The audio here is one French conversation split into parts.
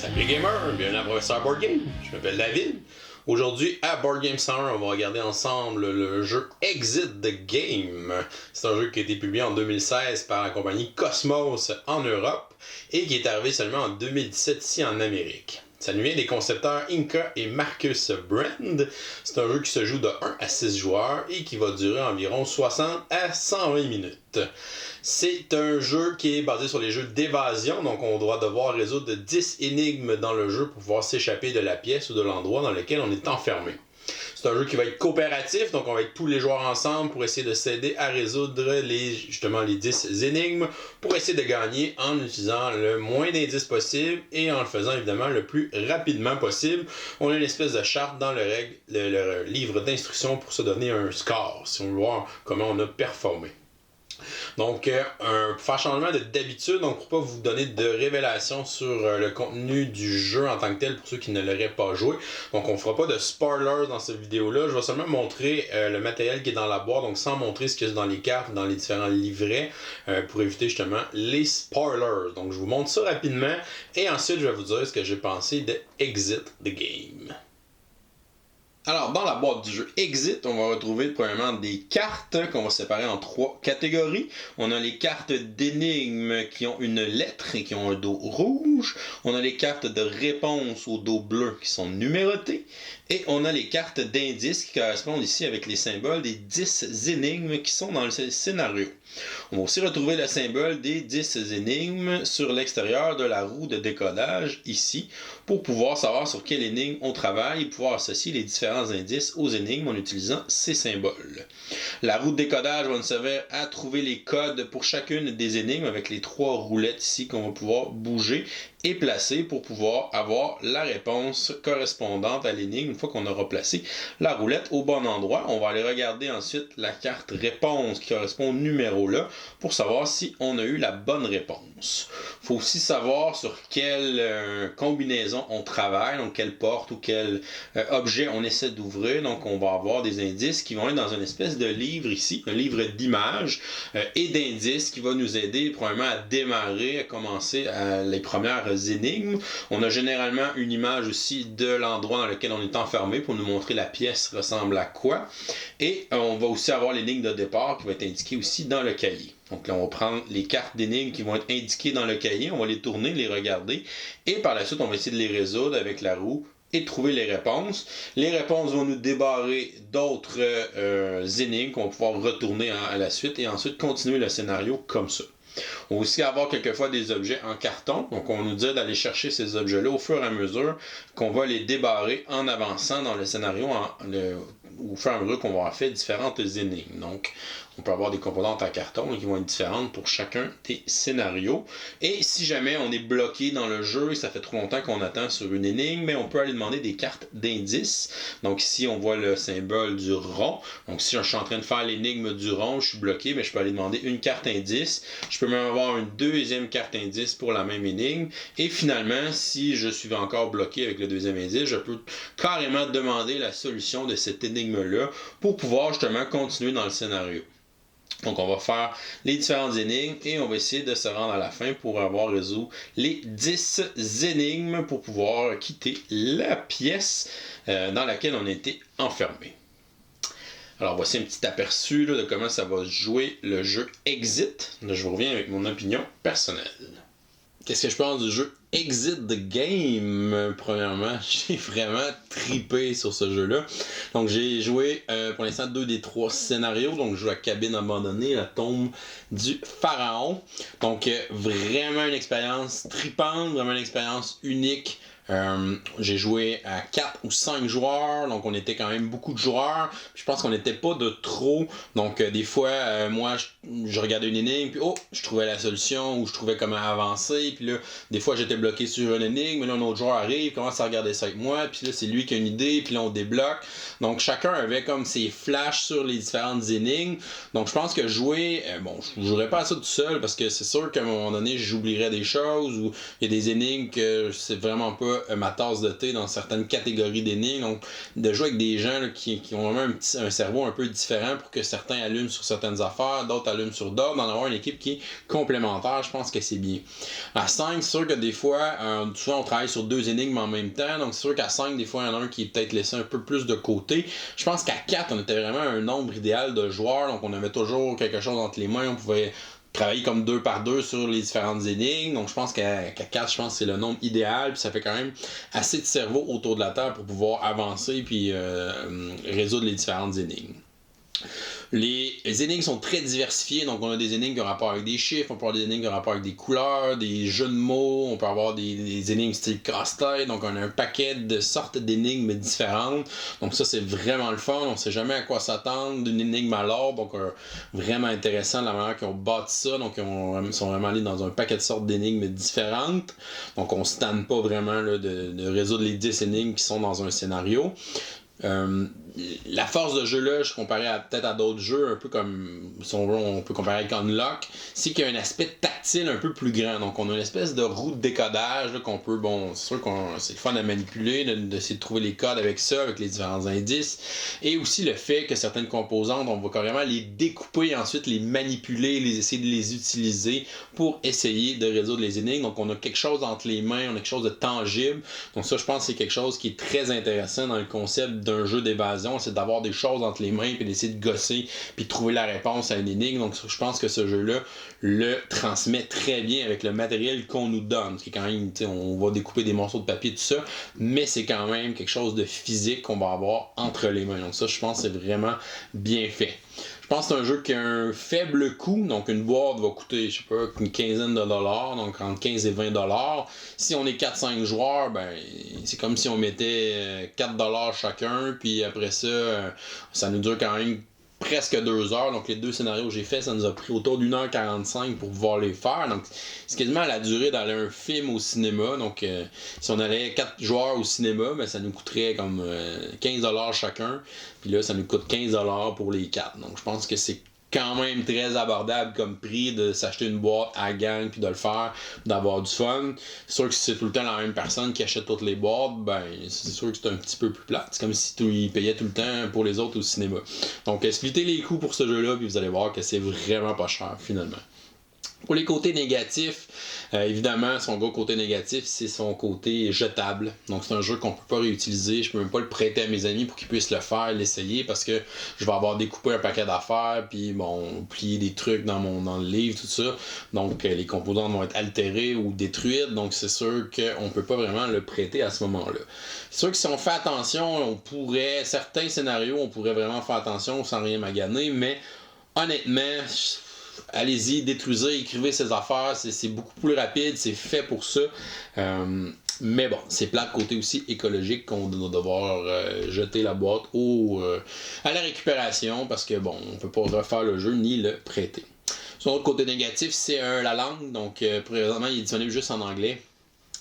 Salut les gamers, bienvenue à Professeur Board Game. Je m'appelle David. Aujourd'hui, à Board Game 101, on va regarder ensemble le jeu Exit the Game. C'est un jeu qui a été publié en 2016 par la compagnie Cosmos en Europe et qui est arrivé seulement en 2017 ici en Amérique. Ça nous vient des concepteurs Inca et Marcus Brand. C'est un jeu qui se joue de 1 à 6 joueurs et qui va durer environ 60 à 120 minutes. C'est un jeu qui est basé sur les jeux d'évasion, donc on doit devoir résoudre 10 énigmes dans le jeu pour pouvoir s'échapper de la pièce ou de l'endroit dans lequel on est enfermé. C'est un jeu qui va être coopératif, donc on va être tous les joueurs ensemble pour essayer de s'aider à résoudre les 10 énigmes pour essayer de gagner en utilisant le moins d'indices possible et en le faisant évidemment le plus rapidement possible. On a une espèce de charte dans le livre d'instructions pour se donner un score, si on veut voir comment on a performé. Donc, pour faire changement d'habitude, donc pour pas vous donner de révélations sur le contenu du jeu en tant que tel pour ceux qui ne l'auraient pas joué. Donc, on fera pas de spoilers dans cette vidéo-là. Je vais seulement montrer le matériel qui est dans la boîte, donc sans montrer ce qu'il y a dans les cartes, dans les différents livrets, pour éviter justement les spoilers. Donc, je vous montre ça rapidement et ensuite, je vais vous dire ce que j'ai pensé de Exit the Game. Alors, dans la boîte du jeu Exit, on va retrouver premièrement des cartes qu'on va séparer en 3 catégories. On a les cartes d'énigmes qui ont une lettre et qui ont un dos rouge. On a les cartes de réponse au dos bleu qui sont numérotées. Et on a les cartes d'indices qui correspondent ici avec les symboles des 10 énigmes qui sont dans le scénario. On va aussi retrouver le symbole des 10 énigmes sur l'extérieur de la roue de décodage ici pour pouvoir savoir sur quelle énigme on travaille et pouvoir associer les différents indices aux énigmes en utilisant ces symboles. La roue de décodage va nous servir à trouver les codes pour chacune des énigmes avec les 3 roulettes ici qu'on va pouvoir bouger et placer pour pouvoir avoir la réponse correspondante à l'énigme une fois qu'on aura placé la roulette au bon endroit. On va aller regarder ensuite la carte réponse qui correspond au numéro là pour savoir si on a eu la bonne réponse. Il faut aussi savoir sur quelle combinaison on travaille, donc quelle porte ou quel objet on essaie d'ouvrir. Donc on va avoir des indices qui vont être dans une espèce de livre ici, un livre d'images et d'indices qui va nous aider probablement à démarrer, à commencer les premières énigmes. On a généralement une image aussi de l'endroit dans lequel on est enfermé pour nous montrer la pièce ressemble à quoi. Et on va aussi avoir l'énigme de départ qui va être indiquée aussi dans le cahier. Donc là, on va prendre les cartes d'énigmes qui vont être indiquées dans le cahier, on va les tourner, les regarder, et par la suite, on va essayer de les résoudre avec la roue et trouver les réponses. Les réponses vont nous débarrer d'autres énigmes qu'on va pouvoir retourner à la suite et ensuite continuer le scénario comme ça. On va aussi avoir quelquefois des objets en carton, donc on nous dit d'aller chercher ces objets-là au fur et à mesure qu'on va les débarrer en avançant dans le scénario au fur et à mesure qu'on va avoir fait différentes énigmes. Donc, on peut avoir des composantes en carton qui vont être différentes pour chacun des scénarios. Et si jamais on est bloqué dans le jeu et ça fait trop longtemps qu'on attend sur une énigme, mais on peut aller demander des cartes d'indices. Donc ici, on voit le symbole du rond. Donc si je suis en train de faire l'énigme du rond, je suis bloqué, mais je peux aller demander une carte indice. Je peux même avoir une deuxième carte indice pour la même énigme. Et finalement, si je suis encore bloqué avec le deuxième indice, je peux carrément demander la solution de cette énigme-là pour pouvoir justement continuer dans le scénario. Donc on va faire les différentes énigmes et on va essayer de se rendre à la fin pour avoir résolu les 10 énigmes pour pouvoir quitter la pièce dans laquelle on était enfermé. Alors voici un petit aperçu de comment ça va jouer le jeu Exit. Là, je vous reviens avec mon opinion personnelle. Qu'est-ce que je pense du jeu Exit the Game? Premièrement, j'ai vraiment tripé sur ce jeu-là. Donc j'ai joué pour l'instant 2 des 3 scénarios. Donc je joue à Cabine Abandonnée, la tombe du pharaon. Donc vraiment une expérience tripante, vraiment une expérience unique. J'ai joué à 4 ou 5 joueurs, donc on était quand même beaucoup de joueurs. Je pense qu'on n'était pas de trop. Donc des fois, moi je regardais une énigme, puis je trouvais la solution ou je trouvais comment avancer. Puis là, des fois j'étais bloqué sur une énigme, mais là un autre joueur arrive, commence à regarder ça avec moi, puis là c'est lui qui a une idée, puis là on débloque. Donc chacun avait comme ses flashs sur les différentes énigmes. Donc je pense que jouer, je jouerais pas à ça tout seul parce que c'est sûr qu'à un moment donné j'oublierais des choses ou il y a des énigmes que c'est vraiment pas pas ma tasse de thé dans certaines catégories d'énigmes. Donc, de jouer avec des gens là, qui ont vraiment un cerveau un peu différent pour que certains allument sur certaines affaires, d'autres allument sur d'autres, d'en avoir une équipe qui est complémentaire, je pense que c'est bien. À 5, c'est sûr que des fois, souvent on travaille sur 2 énigmes en même temps, donc c'est sûr qu'à 5, des fois, il y en a un qui est peut-être laissé un peu plus de côté. Je pense qu'à 4, on était vraiment un nombre idéal de joueurs, donc on avait toujours quelque chose entre les mains, on pouvait travailler comme 2 par 2 sur les différentes énigmes. Donc je pense qu'à 4, je pense que c'est le nombre idéal. Puis ça fait quand même assez de cerveau autour de la Terre pour pouvoir avancer puis résoudre les différentes énigmes. Les énigmes sont très diversifiées, donc on a des énigmes qui ont rapport avec des chiffres, on peut avoir des énigmes qui ont rapport avec des couleurs, des jeux de mots, on peut avoir des énigmes style casse-tête, donc on a un paquet de sortes d'énigmes différentes, donc ça c'est vraiment le fun, on sait jamais à quoi s'attendre d'une énigme à l'autre, donc vraiment intéressant la manière qu'ils ont bâti ça, donc ils sont vraiment allés dans un paquet de sortes d'énigmes différentes, donc on se tanne pas vraiment là, de résoudre les 10 énigmes qui sont dans un scénario. La force de jeu-là, je comparais peut-être à d'autres jeux, un peu comme, si on veut, on peut comparer avec Unlock, c'est qu'il y a un aspect tactile un peu plus grand. Donc, on a une espèce de roue de décodage là, qu'on peut, bon, c'est sûr que c'est le fun à manipuler, d'essayer de trouver les codes avec ça, avec les différents indices. Et aussi le fait que certaines composantes, on va carrément les découper et ensuite les manipuler, essayer de les utiliser pour essayer de résoudre les énigmes. Donc, on a quelque chose entre les mains, on a quelque chose de tangible. Donc, ça, je pense que c'est quelque chose qui est très intéressant dans le concept d'un jeu d'évasion, c'est d'avoir des choses entre les mains puis d'essayer de gosser puis de trouver la réponse à une énigme. Donc je pense que ce jeu-là le transmet très bien avec le matériel qu'on nous donne. C'est quand même, on va découper des morceaux de papier, tout ça, mais c'est quand même quelque chose de physique qu'on va avoir entre les mains. Donc ça, je pense que c'est vraiment bien fait. Je pense que c'est un jeu qui a un faible coût, donc une boîte va coûter, je sais pas, une quinzaine de dollars, donc entre 15 et 20 dollars. Si on est 4-5 joueurs, ben c'est comme si on mettait 4 dollars chacun, puis après ça, ça nous dure quand même presque 2 heures. Donc les 2 scénarios que j'ai fait, ça nous a pris autour d'1h45 pour pouvoir les faire. Donc c'est quasiment la durée d'aller un film au cinéma. Donc si on allait 4 joueurs au cinéma, ben, ça nous coûterait comme 15$ chacun. Puis là, ça nous coûte 15$ pour les 4. Donc je pense que c'est quand même très abordable comme prix de s'acheter une boîte à gang puis de le faire, d'avoir du fun. C'est sûr que si c'est tout le temps la même personne qui achète toutes les boîtes, ben c'est sûr que c'est un petit peu plus plate. C'est comme si ils payaient tout le temps pour les autres au cinéma. Donc splittez les coûts pour ce jeu-là puis vous allez voir que c'est vraiment pas cher finalement. Pour les côtés négatifs, évidemment, son gros côté négatif, c'est son côté jetable. Donc, c'est un jeu qu'on peut pas réutiliser. Je peux même pas le prêter à mes amis pour qu'ils puissent le faire, l'essayer, parce que je vais avoir découpé un paquet d'affaires, puis bon, plier des trucs dans le livre, tout ça. Donc, les composantes vont être altérées ou détruites. Donc, c'est sûr qu'on peut pas vraiment le prêter à ce moment-là. C'est sûr que si on fait attention, certains scénarios, on pourrait vraiment faire attention sans rien maganer, mais honnêtement, allez-y, détruisez, écrivez ces affaires, c'est beaucoup plus rapide, c'est fait pour ça. Mais bon, c'est plat de côté aussi écologique qu'on doit devoir jeter la boîte à la récupération parce que bon, on peut pas refaire le jeu ni le prêter. Son autre côté négatif, c'est la langue. Donc présentement, il est disponible juste en anglais.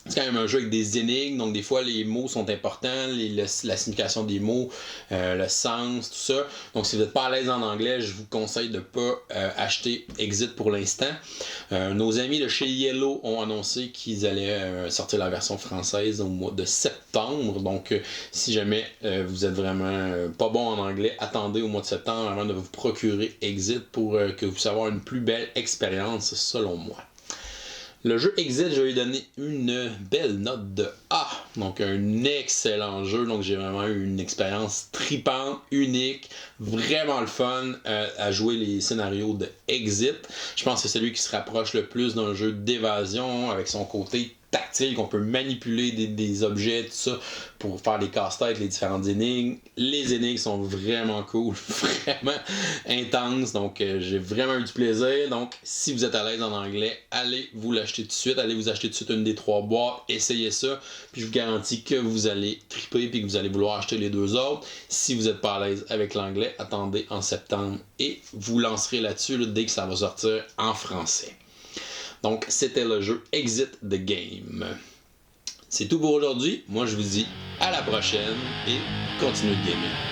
C'est quand même un jeu avec des énigmes, donc des fois les mots sont importants, la signification des mots, le sens, tout ça. Donc si vous n'êtes pas à l'aise en anglais, je vous conseille de ne pas acheter Exit pour l'instant. Nos amis de chez Yellow ont annoncé qu'ils allaient sortir la version française au mois de septembre. Donc si jamais vous êtes vraiment pas bon en anglais, attendez au mois de septembre avant de vous procurer Exit pour que vous puissiez avoir une plus belle expérience selon moi. Le jeu Exit, je vais lui donner une belle note de A. Donc un excellent jeu. Donc j'ai vraiment eu une expérience tripante, unique, vraiment le fun à jouer les scénarios de Exit. Je pense que c'est celui qui se rapproche le plus d'un jeu d'évasion avec son côté tactile, qu'on peut manipuler des objets, tout ça, pour faire des casse-têtes, les différentes énigmes. Les énigmes sont vraiment cool, vraiment intenses, donc j'ai vraiment eu du plaisir. Donc, si vous êtes à l'aise en anglais, allez vous l'acheter tout de suite, allez vous acheter tout de suite une des 3 boîtes, essayez ça, puis je vous garantis que vous allez triper puis que vous allez vouloir acheter les 2 autres. Si vous n'êtes pas à l'aise avec l'anglais, attendez en septembre et vous lancerez là-dessus dès que ça va sortir en français. Donc, c'était le jeu Exit the Game. C'est tout pour aujourd'hui. Moi, je vous dis à la prochaine et continuez de gamer.